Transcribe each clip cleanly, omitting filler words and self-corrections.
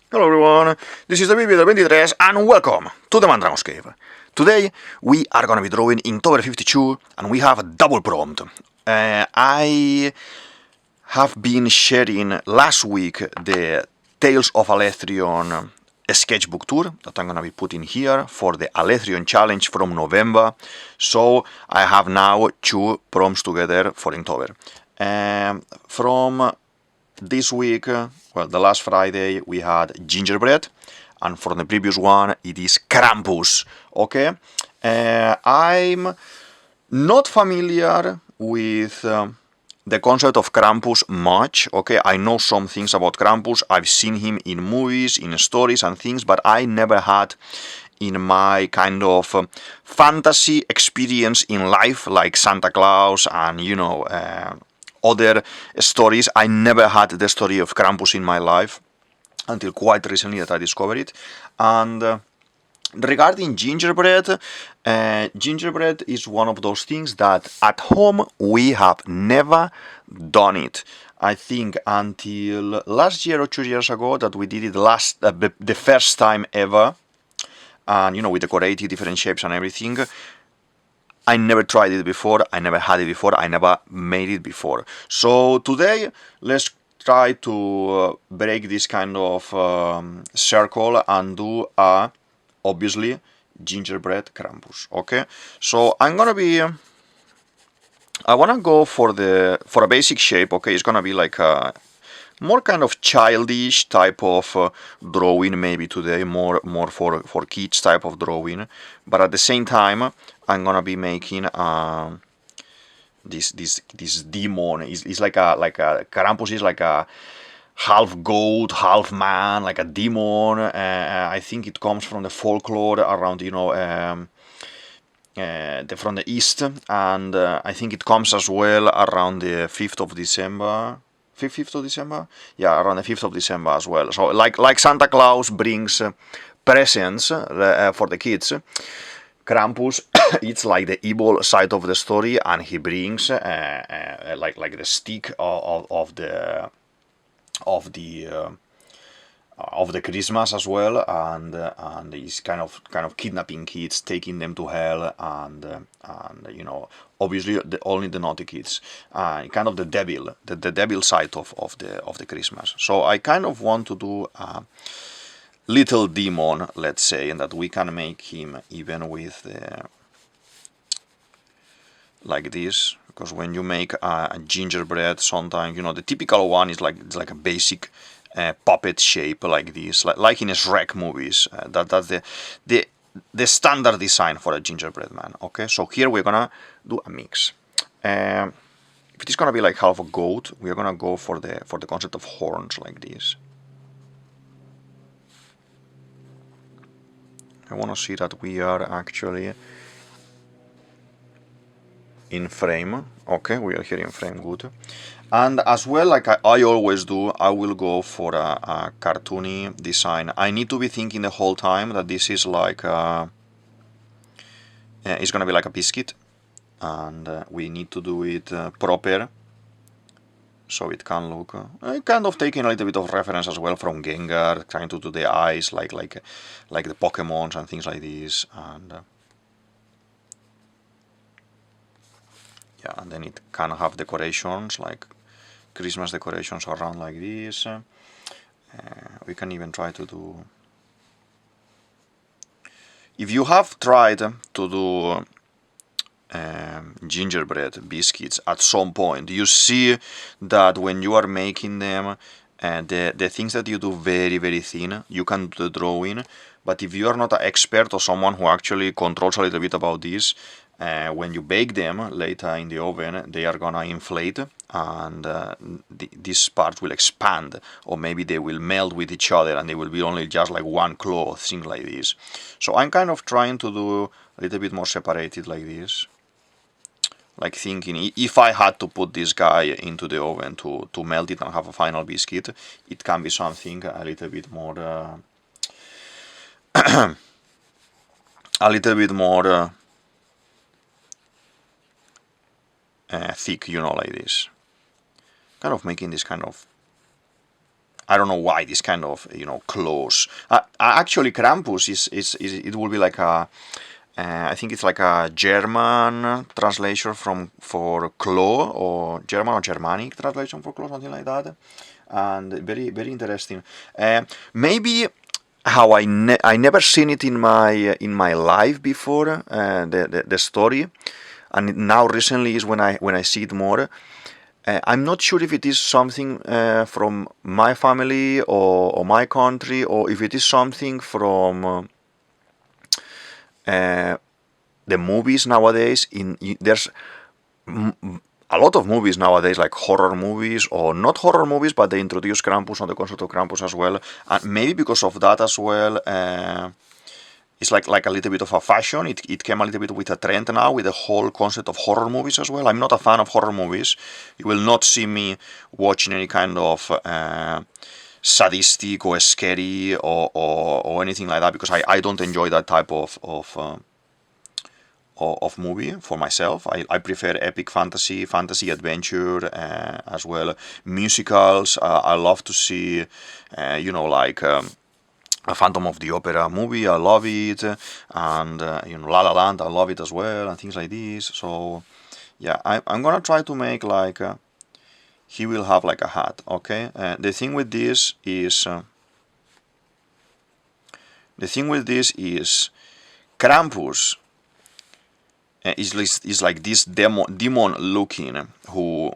Hello everyone, this is DavidViadel23 and welcome to the Mandragon's Cave. Today we are gonna be drawing Inktober 52 and we have a double prompt. I have been sharing last week the Tales of Alethrion sketchbook tour that I'm gonna be putting here for the Alethrion challenge from November. So I have now two prompts together for Inktober. From this week, well, the last Friday we had Gingerbread, and for the previous one it is Krampus. Okay, I'm not familiar with the concept of Krampus much. Okay, I know some things about Krampus. I've seen him in movies, in stories and things, but I never had in my kind of fantasy experience in life, like Santa Claus and other stories. I never had the story of Krampus in my life until quite recently that I discovered it. And regarding gingerbread, gingerbread is one of those things that at home we have never done it. I think until last year or 2 years ago that we did it the first time ever, and we decorated different shapes and everything. I never tried it before, I never had it before, I never made it before. So today, let's try to break this kind of circle and do obviously, Gingerbread Krampus, okay? So I wanna go for a basic shape, okay? It's gonna be like a more kind of childish type of drawing maybe today, more for kids type of drawing, but at the same time I'm gonna be making this demon. Is like a Krampus is like a half goat, half man, like a demon. I think it comes from the folklore around from the east, and I think it comes as well around the 5th of December. 5th of December? Yeah, around the 5th of December as well. So like Santa Claus brings presents for the kids, Krampus it's like the evil side of the story, and he brings like the stick of the Christmas as well, and he's kind of kidnapping kids, taking them to hell, and obviously only the naughty kids, kind of the devil side of the Christmas. So I kind of want to do a little demon, let's say, and that we can make him even with like this, because when you make a gingerbread, sometimes the typical one is like it's like a basic puppet shape like this, like in Shrek movies. That's the standard design for a gingerbread man. Okay, so here we're gonna do a mix. If it is gonna be like half a goat, we're gonna go for the concept of horns like this. I want to see that we are actually in frame. Okay, we are here in frame, good. And as well, like I always do, I will go for a cartoony design. I need to be thinking the whole time that this is like it's gonna be like a biscuit, and we need to do it proper, so it can look kind of taking a little bit of reference as well from Gengar, trying to do the eyes like the Pokemons and things like this, and yeah, and then it can have decorations like Christmas decorations around like this. We can even try to do, if you have tried to do gingerbread biscuits at some point, you see that when you are making them, the things that you do very very thin, you can do the drawing, but if you are not an expert or someone who actually controls a little bit about this, when you bake them later in the oven, they are gonna inflate, and these parts will expand, or maybe they will melt with each other and they will be only just like one cloth, things like this. So I'm kind of trying to do a little bit more separated like this, like thinking if I had to put this guy into the oven to melt it and have a final biscuit, it can be something a little bit more thick, like this, kind of making this kind of I don't know why this kind of, you know, claws. Actually, Krampus is it will be like a I think it's like a German translation for claw, or German or Germanic translation for claw, something like that. And very very interesting. Maybe how I never seen it in my life before, the story, and now recently is when I see it more. I'm not sure if it is something from my family or my country, or if it is something from the movies nowadays. There's a lot of movies nowadays, like horror movies, or not horror movies, but they introduce Krampus on the concept of Krampus as well, and maybe because of that as well. It's like a little bit of a fashion. It came a little bit with a trend now, with the whole concept of horror movies as well. I'm not a fan of horror movies. You will not see me watching any kind of sadistic or scary or anything like that, because I don't enjoy that type of movie for myself. I prefer epic fantasy adventure, as well. Musicals. I love to see, you know, like a Phantom of the Opera movie. I love it, and you know, Lalaland. I love it as well, and things like this. So yeah, I'm gonna try to make like he will have like a hat. Okay. The thing with this is Krampus is like this demon looking, who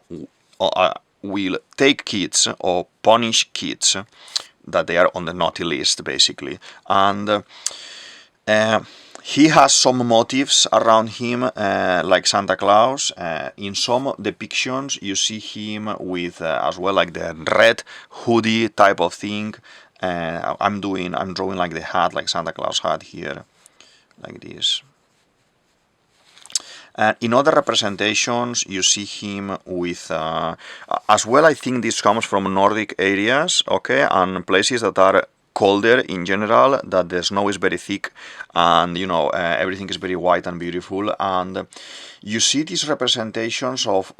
will take kids or punish kids that they are on the naughty list, basically. And he has some motives around him, like Santa Claus. In some depictions, you see him with as well like the red hoodie type of thing. I'm drawing like the hat, like Santa Claus hat here, like this. In other representations, you see him with, as well, I think this comes from Nordic areas, okay, and places that are colder in general, that the snow is very thick, and, you know, everything is very white and beautiful, and you see these representations of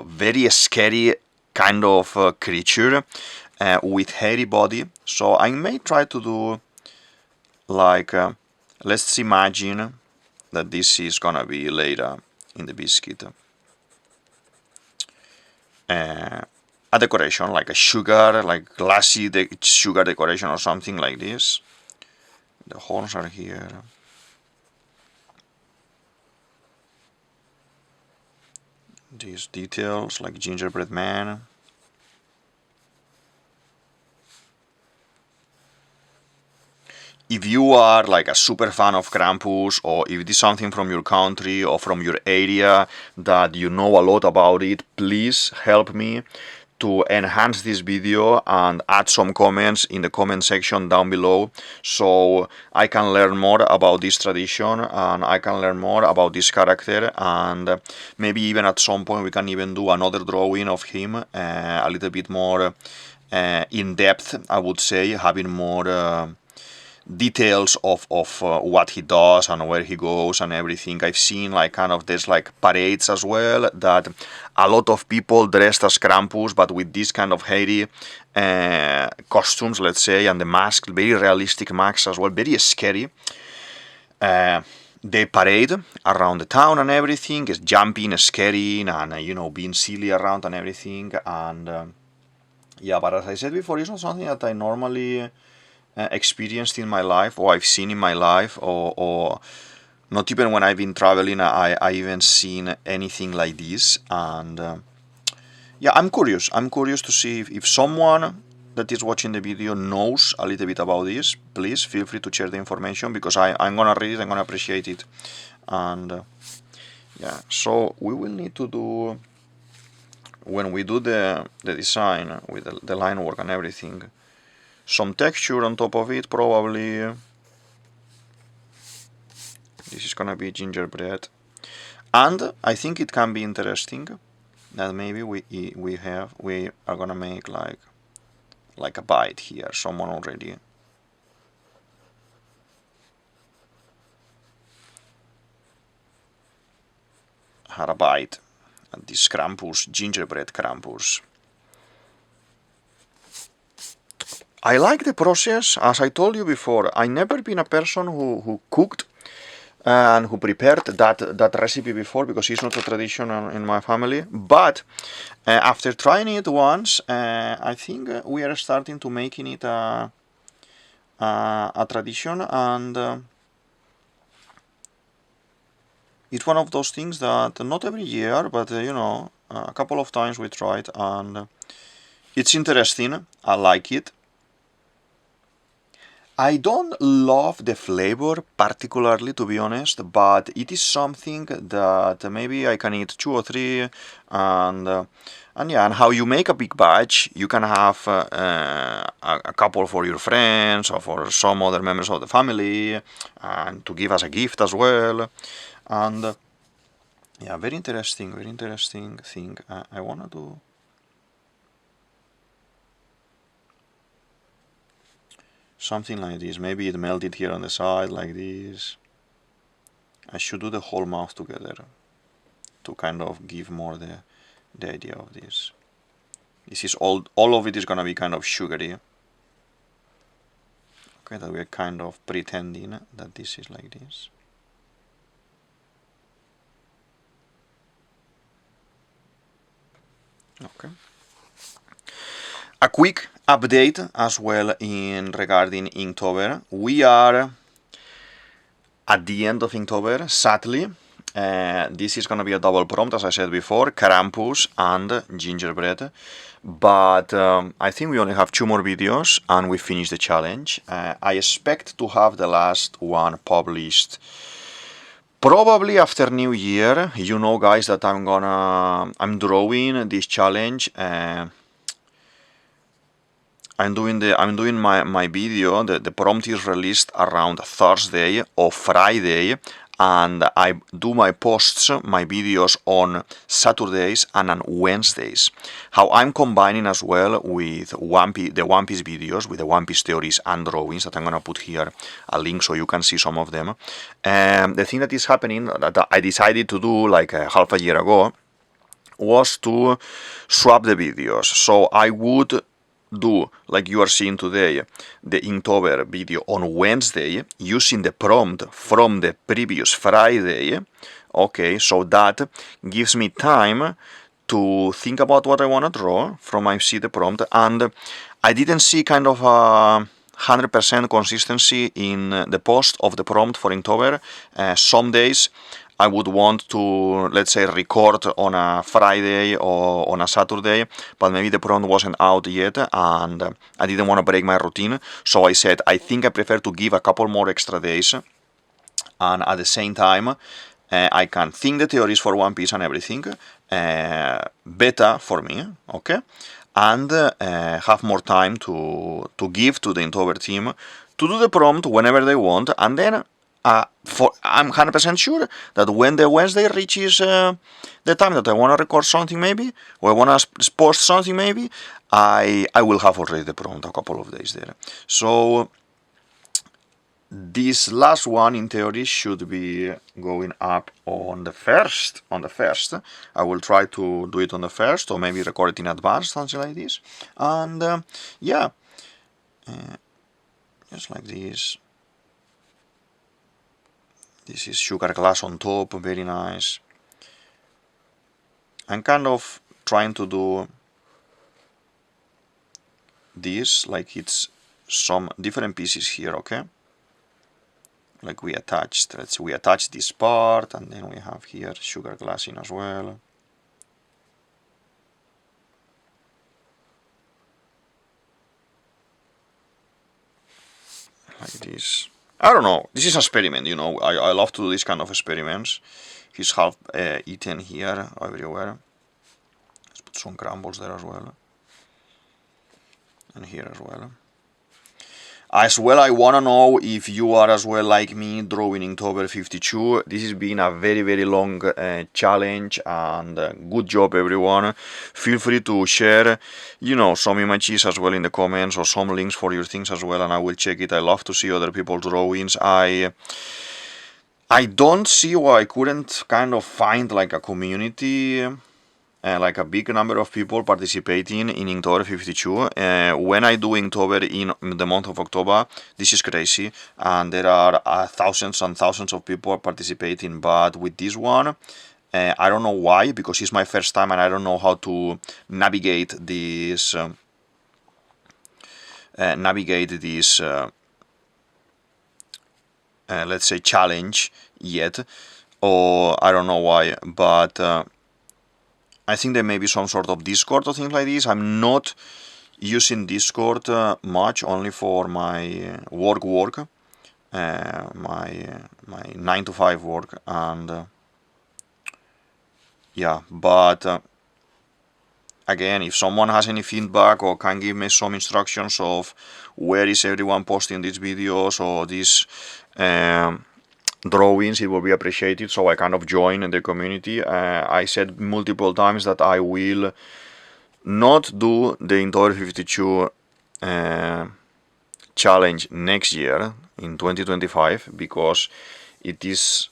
very scary kind of creature with hairy body. So I may try to do like, let's imagine that this is gonna be later in the biscuit. A decoration, like a sugar, like glassy sugar decoration or something like this. The horns are here. These details, like gingerbread man. If you are like a super fan of Krampus, or if it is something from your country or from your area that you know a lot about it, please help me to enhance this video and add some comments in the comment section down below, so I can learn more about this tradition and I can learn more about this character, and maybe even at some point we can even do another drawing of him, a little bit more in depth, I would say, having more details of what he does and where he goes and everything. I've seen like kind of there's like parades as well, that a lot of people dressed as Krampus, but with this kind of hairy costumes, let's say, and the mask, very realistic masks as well, very scary. They parade around the town and everything, is jumping, scaring, and you know, being silly around and everything. And yeah, but as I said before, it's not something that I normally experienced in my life, or I've seen in my life, or not even when I've been traveling I even seen anything like this. And yeah, I'm curious to see if someone that is watching the video knows a little bit about this. Please feel free to share the information, because I'm gonna read it, I'm gonna appreciate it. And yeah, so we will need to do, when we do the design with the line work and everything, some texture on top of it, probably. This is gonna be gingerbread, and I think it can be interesting that maybe we are gonna make like a bite here. Someone already had a bite at this Krampus, gingerbread Krampus. I like the process. As I told you before, I never been a person who cooked and who prepared that recipe before, because it's not a tradition in my family. But after trying it once, I think we are starting to making it a tradition, and it's one of those things that not every year, but a couple of times we tried, and it's interesting. I like it. I don't love the flavor particularly, to be honest, but it is something that maybe I can eat 2 or 3, and yeah, and how you make a big batch, you can have a couple for your friends or for some other members of the family, and to give as a gift as well, and yeah, very interesting thing. I wanna do. Something like this. Maybe it melted here on the side like this. I should do the whole mouth together to kind of give more the idea of this. This is all of it is gonna be kind of sugary. Okay, that we're kind of pretending that this is like this. Okay. A quick update as well in regarding Inktober. We are at the end of Inktober, sadly. This is gonna be a double prompt, as I said before, Krampus and Gingerbread. But I think we only have 2 more videos and we finish the challenge. I expect to have the last one published probably after New Year. You know, guys, that I'm drawing this challenge. I'm doing my video. The prompt is released around Thursday or Friday, and I do my posts, my videos on Saturdays and on Wednesdays. How I'm combining as well with the One Piece videos, with the One Piece theories and drawings, that I'm gonna put here a link so you can see some of them. The thing that is happening, that I decided to do like half a year ago, was to swap the videos. So I would do, like you are seeing today, the Inktober video on Wednesday using the prompt from the previous Friday. Okay, so that gives me time to think about what I want to draw from I see the prompt, and I didn't see kind of a 100% consistency in the post of the prompt for Inktober. Some days I would want to, let's say, record on a Friday or on a Saturday, but maybe the prompt wasn't out yet and I didn't want to break my routine. So I said, I think I prefer to give a couple more extra days, and at the same time, I can think the theories for One Piece and everything better for me, okay? And have more time to give to the Inktober team to do the prompt whenever they want, and then I'm 100% sure that when the Wednesday reaches the time that I want to record something maybe, or I want to post something maybe, I will have already the prompt a couple of days there. So this last one in theory should be going up on the first. I will try to do it on the first, or maybe record it in advance, something like this. And yeah, just like this. This is sugar glass on top, very nice. I'm kind of trying to do this like it's some different pieces here, okay? Like we attached, let's see, we attach this part, and then we have here sugar glass in as well. Like this. I don't know, this is an experiment, you know, I love to do this kind of experiments. He's half eaten here, everywhere. Let's put some crumbles there as well. And here as well. As well, I want to know if you are as well like me drawing Inktober 52. This has been a very, very long challenge, and good job everyone. Feel free to share, you know, some images as well in the comments, or some links for your things as well, and I will check it. I love to see other people's drawings. I don't see why I couldn't kind of find like a community like a big number of people participating in Inktober 52. When I do Inktober in the month of October, this is crazy, and there are thousands and thousands of people participating. But with this one, I don't know why, because it's my first time and I don't know how to navigate this. Let's say challenge yet, or I don't know why, but I think there may be some sort of Discord or things like this. I'm not using Discord much, only for my work, my 9 to 5 work, and yeah, but again, if someone has any feedback or can give me some instructions of where is everyone posting these videos or these drawings, it will be appreciated, so I kind of join in the community. I said multiple times that I will not do the Inktober 52 challenge next year in 2025 because it is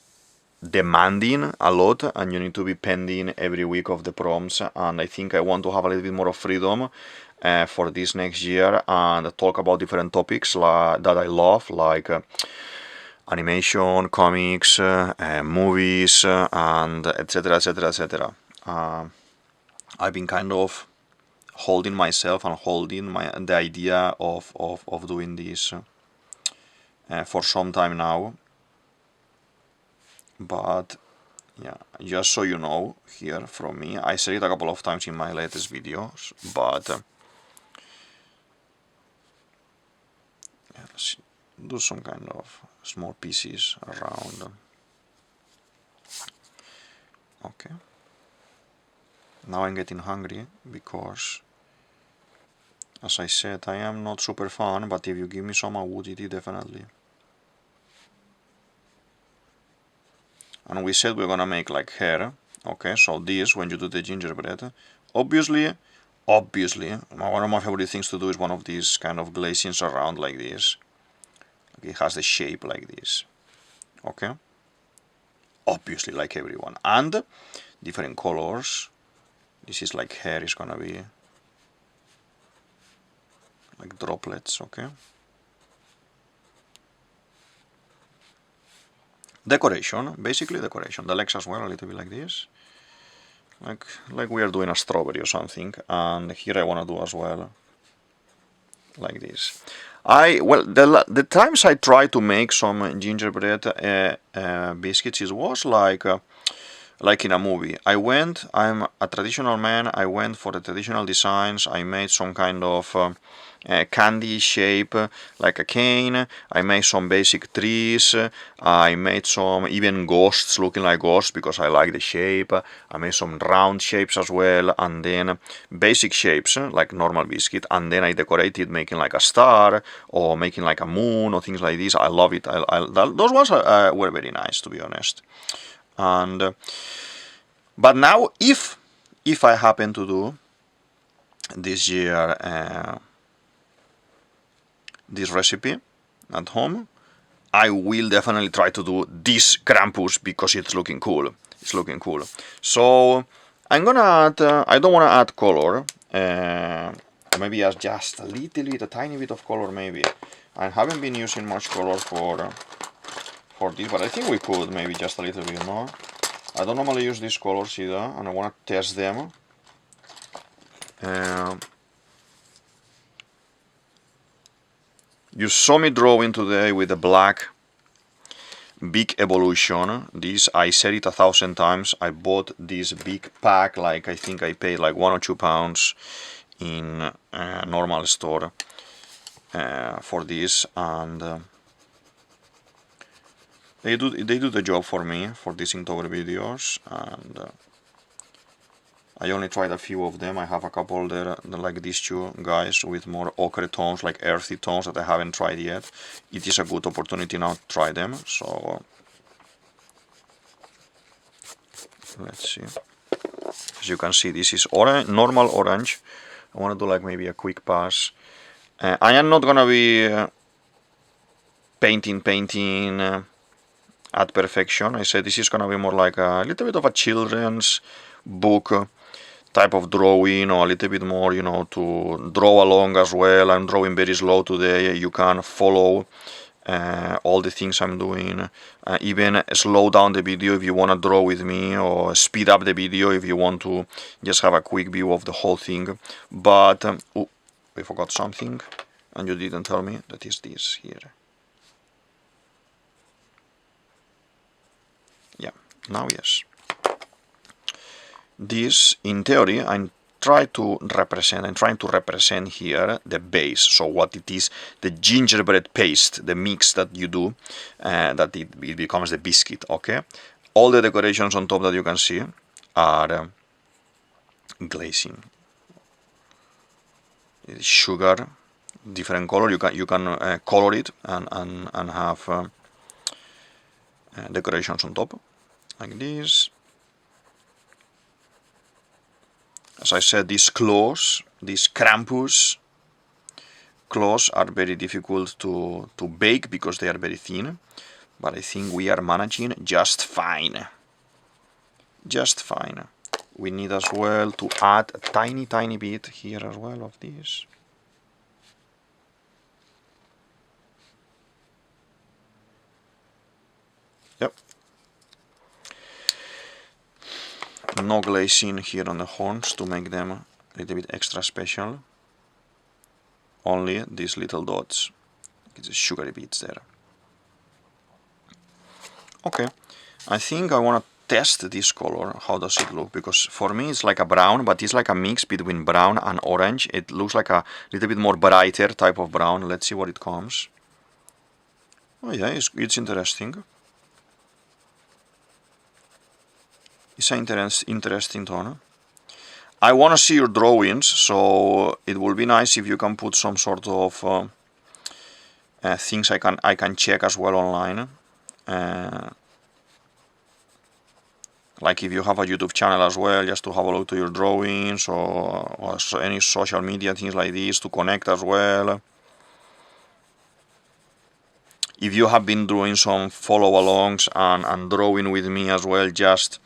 demanding a lot and you need to be pending every week of the prompts, and I think I want to have a little bit more of freedom for this next year and talk about different topics that I love, like animation, comics, movies, and etc, etc, etc. I've been kind of holding myself and holding the idea of doing this for some time now, but yeah, just so you know here from me, I said it a couple of times in my latest videos, but yeah, let's do some kind of small pieces around. Okay, now I'm getting hungry because, as I said, I am not super fan, but if you give me some, I would eat it definitely. And we said we're gonna make like hair. Okay, so this, when you do the gingerbread, obviously, one of my favorite things to do is one of these kind of glazings around like this. Like it has the shape like this. Okay, obviously, like everyone, and different colors. This is like hair is gonna be like droplets. Okay. Decoration, basically decoration. The legs as well, a little bit like this, like we are doing a strawberry or something. And here I want to do as well, like this. The times I tried to make some gingerbread biscuits, it was like in a movie. I'm a traditional man, I went for the traditional designs, I made some kind of candy shape like a cane, I made some basic trees, I made some even ghosts looking like ghosts because I like the shape, I made some round shapes as well, and then basic shapes like normal biscuit, and then I decorated making like a star or making like a moon or things like this. I love it. Those ones were very nice, to be honest. And but now if I happen to do this year this recipe at home, I will definitely try to do this Krampus because it's looking cool. It's looking cool. So I'm gonna add, I don't want to add color, maybe add just a little bit, a tiny bit of color maybe. I haven't been using much color for this, but I think we could maybe just a little bit more. I don't normally use these colors either, and I want to test them. You saw me drawing today with the black big evolution. This, I said it 1,000 times. I bought this big pack, like I think I paid like £1 or £2 in a normal store for this, and they do the job for me for these Inktober videos, and I only tried a few of them. I have a couple there, like these two guys with more ochre tones, like earthy tones that I haven't tried yet. It is a good opportunity now to try them. So let's see. As you can see, this is orange, normal orange. I want to do like maybe a quick pass. I am not gonna be painting at perfection. I said this is gonna be more like a little bit of a children's book type of drawing, or a little bit more, you know, to draw along as well. I'm drawing very slow today. You can follow all the things I'm doing. Even slow down the video if you want to draw with me, or speed up the video if you want to just have a quick view of the whole thing. But oh, I forgot something, and you didn't tell me. That is this here. Yeah, now yes. This, in theory, I'm trying to represent here the base. So what it is, the gingerbread paste, the mix that you do, that it becomes the biscuit. Okay, all the decorations on top that you can see are glazing. Sugar, different color. You can color it and have decorations on top, like this. As I said, these claws, these Krampus claws, are very difficult to bake because they are very thin, but I think we are managing just fine. Just fine. We need as well to add a tiny bit here as well of this. Yep. No glazing here on the horns to make them a little bit extra special. Only these little dots. It's sugary bits there. Okay, I think I want to test this color. How does it look? Because for me it's like a brown, but it's like a mix between brown and orange. It looks like a little bit more brighter type of brown. Let's see what it comes. Oh yeah, it's interesting. It's an interesting tone. I want to see your drawings, so it will be nice if you can put some sort of things I can check as well online. Like if you have a YouTube channel as well, just to have a look to your drawings, or any social media things like this to connect as well. If you have been doing some follow-alongs and drawing with me as well, just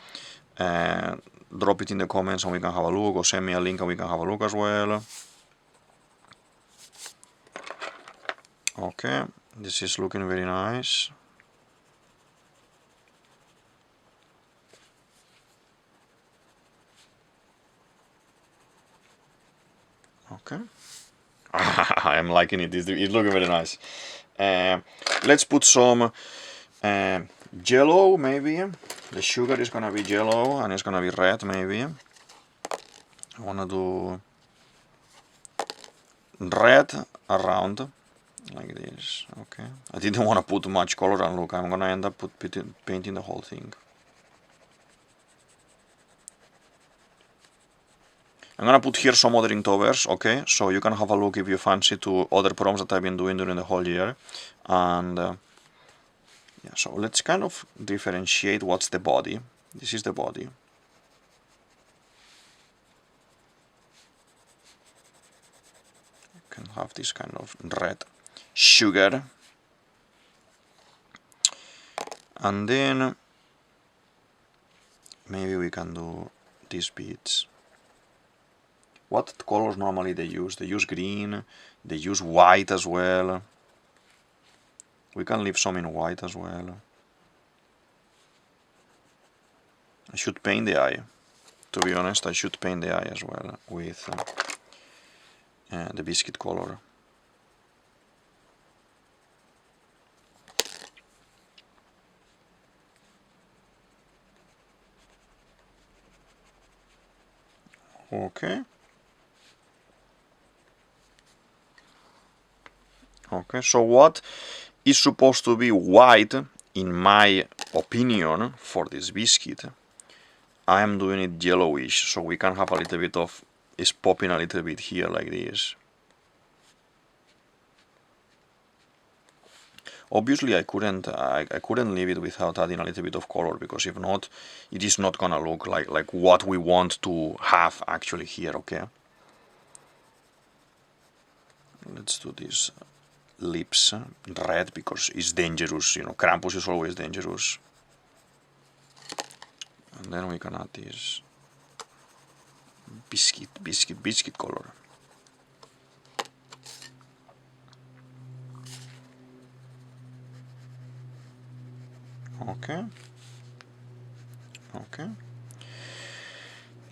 drop it in the comments and we can have a look, or send me a link and we can have a look as well. Okay, this is looking very nice. Okay, I'm liking it. It's looking very nice. Let's put some jello, maybe. The sugar is gonna be jello and it's gonna be red, maybe. I wanna do red around, like this. Okay, I didn't want to put too much color, and look, I'm gonna end up painting the whole thing. I'm gonna put here some other Inktovers, okay, so you can have a look if you fancy to other prompts that I've been doing during the whole year. And yeah, so let's kind of differentiate what's the body. This is the body. You can have this kind of red sugar. And then maybe we can do these beads. What colors normally they use? They use green, they use white as well. We can leave some in white as well. I should paint the eye. To be honest, I should paint the eye as well with the biscuit color. Okay. Okay, so what is supposed to be white, in my opinion, for this biscuit, I am doing it yellowish, so we can have a little bit of, it's popping a little bit here like this. Obviously I couldn't leave it without adding a little bit of color, because if not, it is not gonna look like what we want to have actually here, okay? Let's do this lips red because it's dangerous, you know, Krampus is always dangerous. And then we can add this biscuit color. Okay.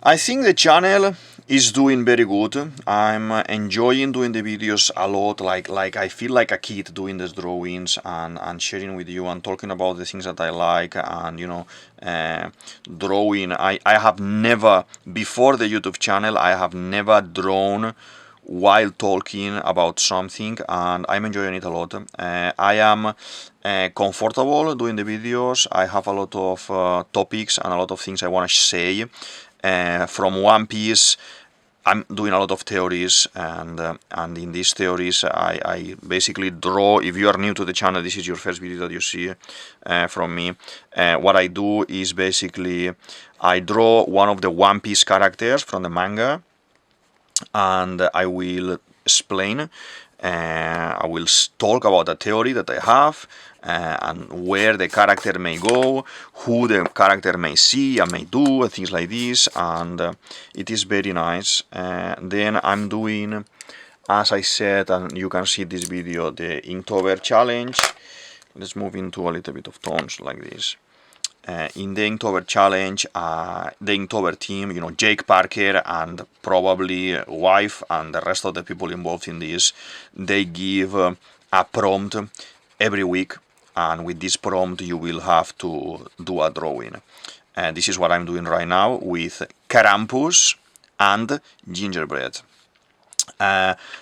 I think the channel is doing very good. I'm enjoying doing the videos a lot. Like I feel like a kid doing these drawings and sharing with you and talking about the things that I like and drawing. I have never, before the YouTube channel, I have never drawn while talking about something, and I'm enjoying it a lot. I am comfortable doing the videos. I have a lot of topics and a lot of things I want to say. From One Piece, I'm doing a lot of theories, and in these theories I basically draw. If you are new to the channel, this is your first video that you see from me. What I do is basically I draw one of the One Piece characters from the manga, and I will explain, I will talk about the theory that I have, and where the character may go, who the character may see and may do, and things like this, and it is very nice. Then I'm doing, as I said, and you can see this video, the Inktober challenge. Let's move into a little bit of tones like this. In the Inktober challenge, the Inktober team, Jake Parker and probably wife and the rest of the people involved in this, they give a prompt every week, and with this prompt you will have to do a drawing. This is what I'm doing right now with Krampus and Gingerbread.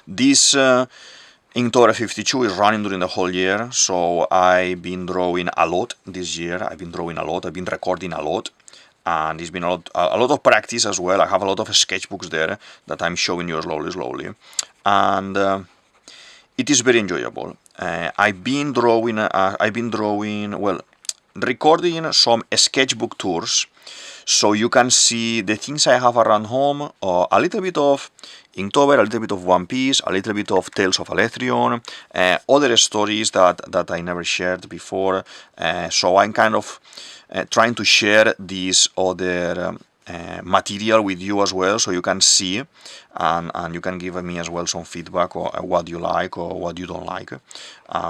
This Inktober 52 is running during the whole year, so I've been drawing a lot this year. I've been drawing a lot, I've been recording a lot, and it's been a lot of practice as well. I have a lot of sketchbooks there that I'm showing you slowly, and it is very enjoyable. I've been drawing, recording some sketchbook tours, so you can see the things I have around home, a little bit of Inktober, a little bit of One Piece, a little bit of Tales of Alethrion, other stories that I never shared before, so I'm kind of trying to share this other material with you as well, so you can see and you can give me as well some feedback or what you like or what you don't like,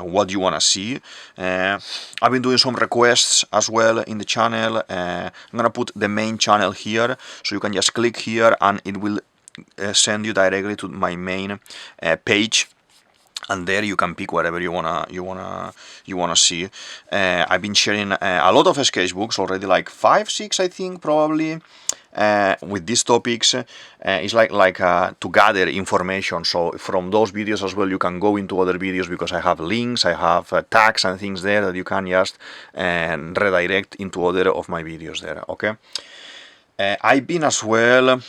what you want to see. I've been doing some requests as well in the channel. I'm gonna put the main channel here, so you can just click here and it will send you directly to my main page, and there you can pick whatever you wanna see. I've been sharing a lot of sketchbooks already, like 5-6 I think probably, with these topics. It's like to gather information, so from those videos as well you can go into other videos, because I have links, I have tags and things there that you can just redirect into other of my videos there. Okay. I've been as well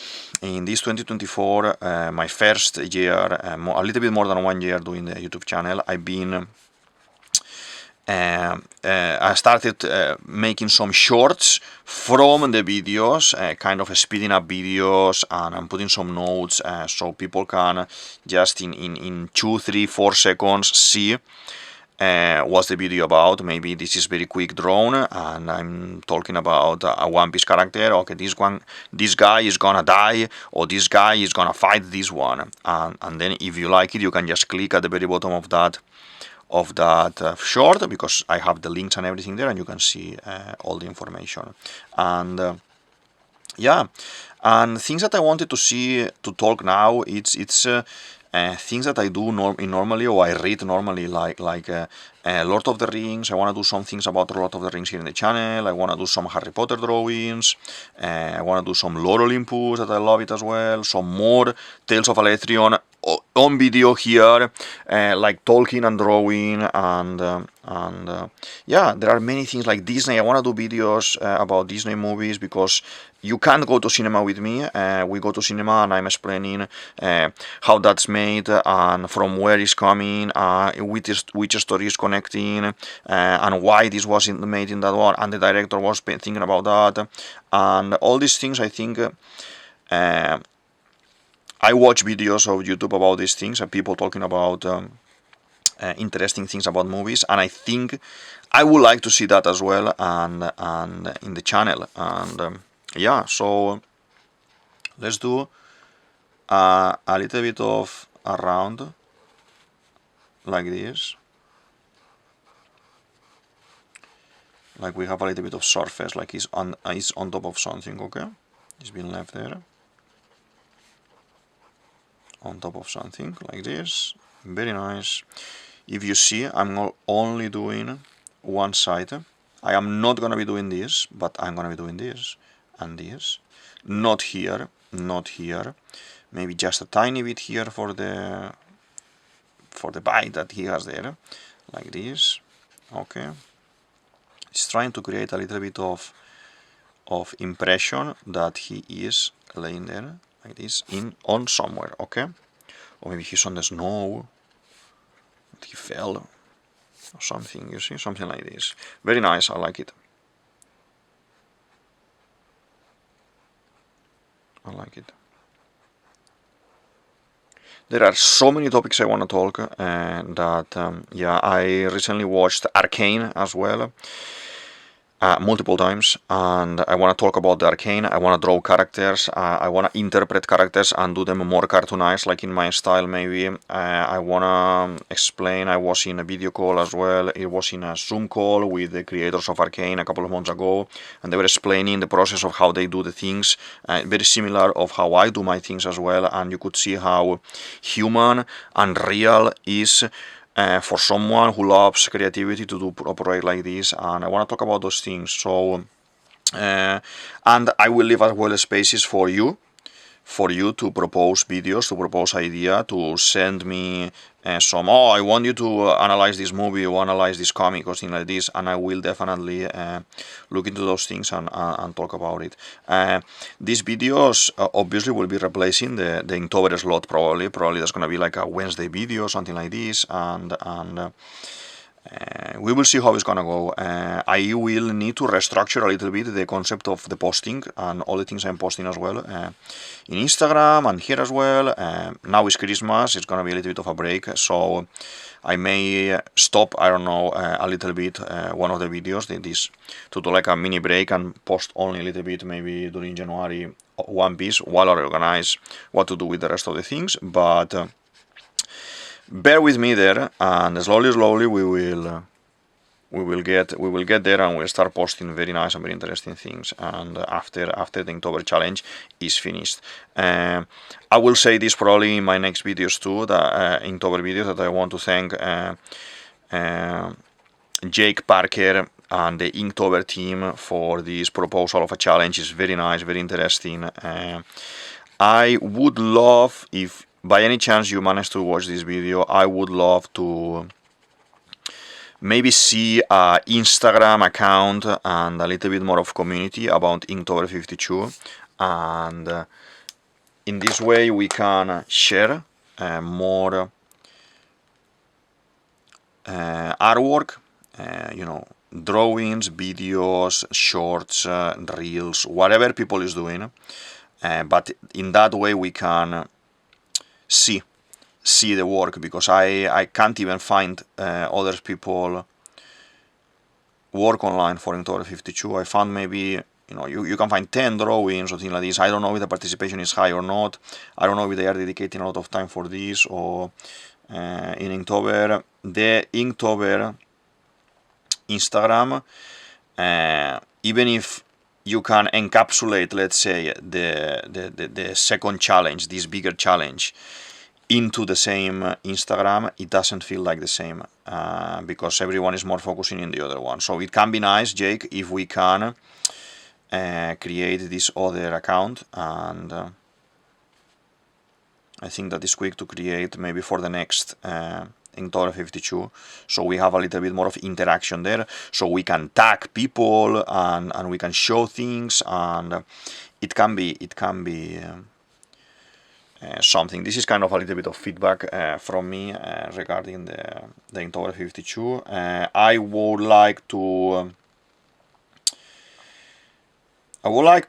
in this 2024, my first year, a little bit more than 1 year doing the YouTube channel. I've been I started making some shorts from the videos, kind of speeding up videos, and I'm putting some notes so people can just in 2, 3, 4 seconds see what's the video about. Maybe this is very quick drawn and I'm talking about a One Piece character. Okay, this guy is gonna die, or this guy is gonna fight this one, and then if you like it you can just click at the very bottom of that short, because I have the links and everything there, and you can see all the information. And yeah, and things that I wanted to talk now, it's things that I do normally, or I read normally, like Lord of the Rings. I want to do some things about Lord of the Rings here in the channel. I want to do some Harry Potter drawings. I want to do some Lore Olympus, that I love it as well. Some more Tales of Alethrion on video here, like talking and drawing, and yeah, there are many things like Disney. I want to do videos about Disney movies, because you can't go to cinema with me. We go to cinema and I'm explaining how that's made and from where it's coming, which story is connecting, and why this wasn't made in that one, and the director was thinking about that, and all these things. I think I watch videos of YouTube about these things and people talking about interesting things about movies, and I think I would like to see that as well, and in the channel, and yeah, so let's do a little bit of around like this, like we have a little bit of surface, like it's on top of something. Okay, it's been left there on top of something like this. Very nice. If you see, I'm only doing one side. I am not gonna be doing this, but I'm gonna be doing this and this. Not here, not here. Maybe just a tiny bit here for the bite that he has there, like this. Okay. He's trying to create a little bit of impression that he is laying there, like this, on somewhere. Okay. Or maybe he's on the snow. He fell or something, you see, something like this. Very nice, I like it. I like it. There are so many topics I want to talk yeah, I recently watched Arcane as well. Multiple times, and I want to talk about the Arcane. I want to draw characters, I want to interpret characters and do them more cartoonized, like in my style maybe. I want to explain. I was in a video call as well. It was in a Zoom call with the creators of Arcane a couple of months ago, and they were explaining the process of how they do the things, very similar of how I do my things as well, and you could see how human and real is for someone who loves creativity to operate like this. And I want to talk about those things. So and I will leave as well spaces for you to propose videos, to propose idea, to send me some, I want you to analyze this movie or analyze this comic or something like this, and I will definitely look into those things and talk about it. These videos obviously will be replacing the Inktober slot. Probably there's gonna be like a Wednesday video, something like this, and we will see how it's gonna go. I will need to restructure a little bit the concept of the posting and all the things I'm posting as well in Instagram and here as well. Now it's Christmas, it's gonna be a little bit of a break, so I may stop, I don't know, a little bit one of the videos, this, to do like a mini break and post only a little bit maybe during January one piece while I organize what to do with the rest of the things. But bear with me there, and slowly we will get there, and we'll start posting very nice and very interesting things. And after the Inktober challenge is finished, I will say this probably in my next videos too, the Inktober videos, that I want to thank Jake Parker and the Inktober team for this proposal of a challenge. It's very nice, very interesting. I would love, if by any chance you manage to watch this video, I would love to maybe see an Instagram account and a little bit more of community about Inktober 52, and in this way we can share more artwork, you know, drawings, videos, shorts, reels, whatever people is doing, but in that way we can see the work, because I can't even find other people work online for Inktober 52. I found maybe, you know, you can find 10 drawings or something like this. I don't know if the participation is high or not. I don't know if they are dedicating a lot of time for this, or in Inktober, the Inktober Instagram, even if you can encapsulate, let's say, the second challenge, this bigger challenge, into the same Instagram, it doesn't feel like the same, because everyone is more focusing in the other one. So it can be nice, Jake, if we can create this other account, and I think that is quick to create maybe for the next Inktober 52, so we have a little bit more of interaction there, so we can tag people and we can show things, and it can be something. This is kind of a little bit of feedback from me regarding the Inktober 52. I would like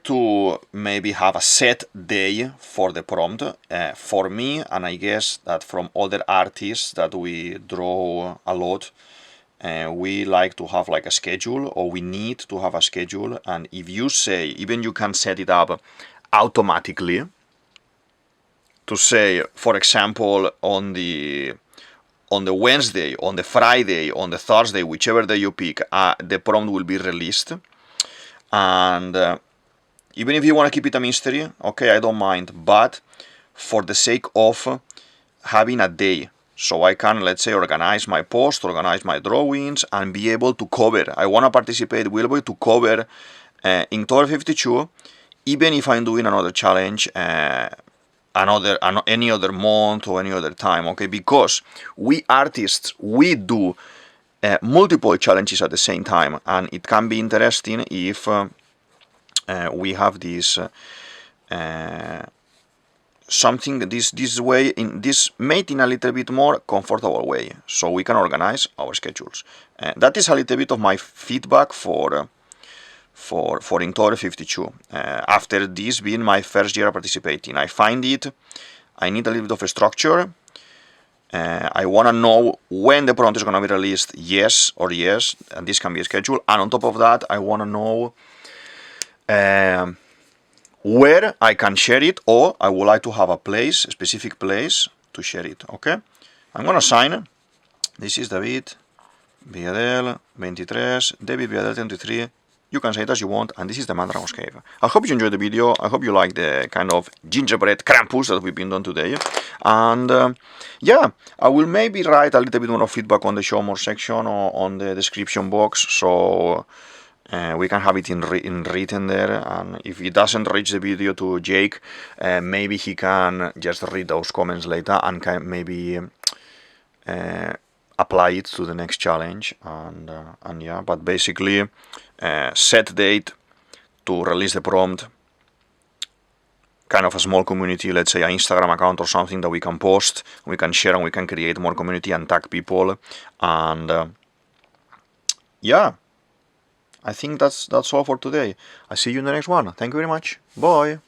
to maybe have a set day for the prompt for me, and I guess that from other artists that we draw a lot, we like to have like a schedule, or we need to have a schedule. And if you say, even you can set it up automatically, to say, for example, on the Wednesday, on the Friday, on the Thursday, whichever day you pick, the prompt will be released. And even if you want to keep it a mystery, okay, I don't mind, but for the sake of having a day, so I can, let's say, organize my post, organize my drawings, and be able to cover. I want to participate, will be to cover Inktober 52, even if I'm doing another challenge, any other month or any other time, okay? Because we artists, we do multiple challenges at the same time, and it can be interesting if we have this something this way, in this made in a little bit more comfortable way, so we can organize our schedules. That is a little bit of my feedback for Inktober 52. After this being my first year participating, I need a little bit of a structure. I want to know when the prompt is going to be released, yes, and this can be a schedule. And on top of that, I want to know where I can share it, or I would like to have a specific place to share it, okay? I'm going to sign. This is DavidViadel23, DavidViadel23. You can say it as you want, and this is the Mandragon's Cave. I hope you enjoyed the video. I hope you like the kind of gingerbread Krampus that we've been doing today. And yeah, I will maybe write a little bit more of feedback on the show more section or on the description box, so we can have it in written there. And if it doesn't reach the video to Jake, maybe he can just read those comments later and can maybe apply it to the next challenge. And yeah, but basically set date to release the prompt, kind of a small community, let's say an Instagram account or something that we can post, we can share, and we can create more community and tag people. And yeah, I think that's all for today. I see you in the next one. Thank you very much. Bye.